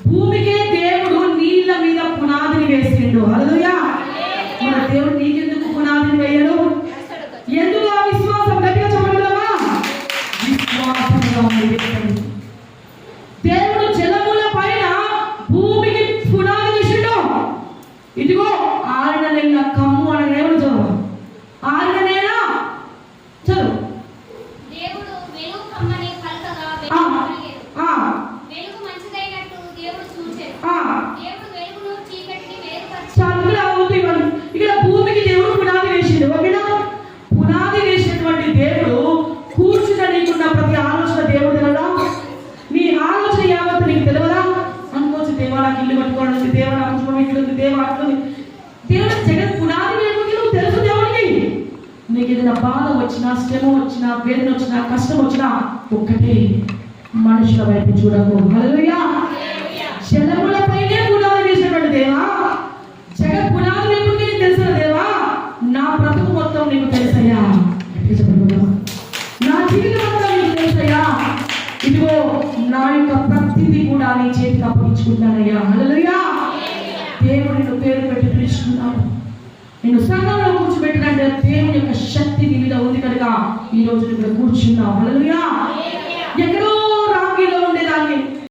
భూమికే దేవుడు నీళ్ళ మీద పునాదిని వేసిండు. హల్లెలూయా. మన దేవుడు నీకెందుకు పునాదిని వేయడు? ఎందుకు? ఆ విశ్వాసం. గట్టిగా చెప్పగలమా? విశ్వాసంగా వేయండి. దేవుడు జలముల పైన భూమికి పునాది వేసిండు. ఇదిగో 6 నెలల కమ్ము అనే దేవుడు చదువు. 6 నెలల చదువు. దేవుడు వెలుగు కమ్మని కలకగా వెలుగు మంచిదైనట్టు దేవుడు చూచెను. దేవుడు వెలుగును చీకటిని వేరుపరిచాడు. ఇక్కడ భూమికి దేవుడు పునాది వేసిండు. ఓకేనా? పునాది వేసినటువంటి దేవుడు కూర్చున్న నీకున్న ప్రతి ఆలోచన దేవుడు తెలదా? నీ ఆలోచన యావత్తు నీకు తెలియదా? అనుకోవచ్చు, దేవా నాకు ఇల్లు కట్టుకోవడానికి, దేవా నాకు కుటుంబం ఇట్లుంది, దేవా అట్లుంది. దేవుడు జగత్ పునాది వేయడానికి నువ్వు తెలుసు దేవుడికి. నీకు ఏదైనా బాధ వచ్చినా, శ్రమ వచ్చినా, వేదన వచ్చినా, కష్టం వచ్చినా ఒక్కటే, మనుషుల వైపు చూడకు. హల్లెలూయా. జలములపైనే పునాది వేసినటువంటి దేవా, జగత్ పునాది వైపు నీకు తెలుసా దేవా? నా బ్రతుకు మొత్తం నీకు తెలుసయ్యా. నా జీవితం మొత్తం నీకు తెలుసయ్యా. ఇదిగో నా యొక్క ప్రతిదీ కూడా నీ చేతికి అప్పగించుకుంటానయ్యా. హల్లెలూయా. దేవుడు నిన్ను పేరు పెట్టి పిలుచుకున్నాడు. నిన్ను సంఘంలో కూర్చోబెట్టినంటే దేవుని యొక్క శక్తి నీ మీద ఉంది కనుక ఈ రోజు ఇక్కడ కూర్చున్నావు. హల్లెలూయా.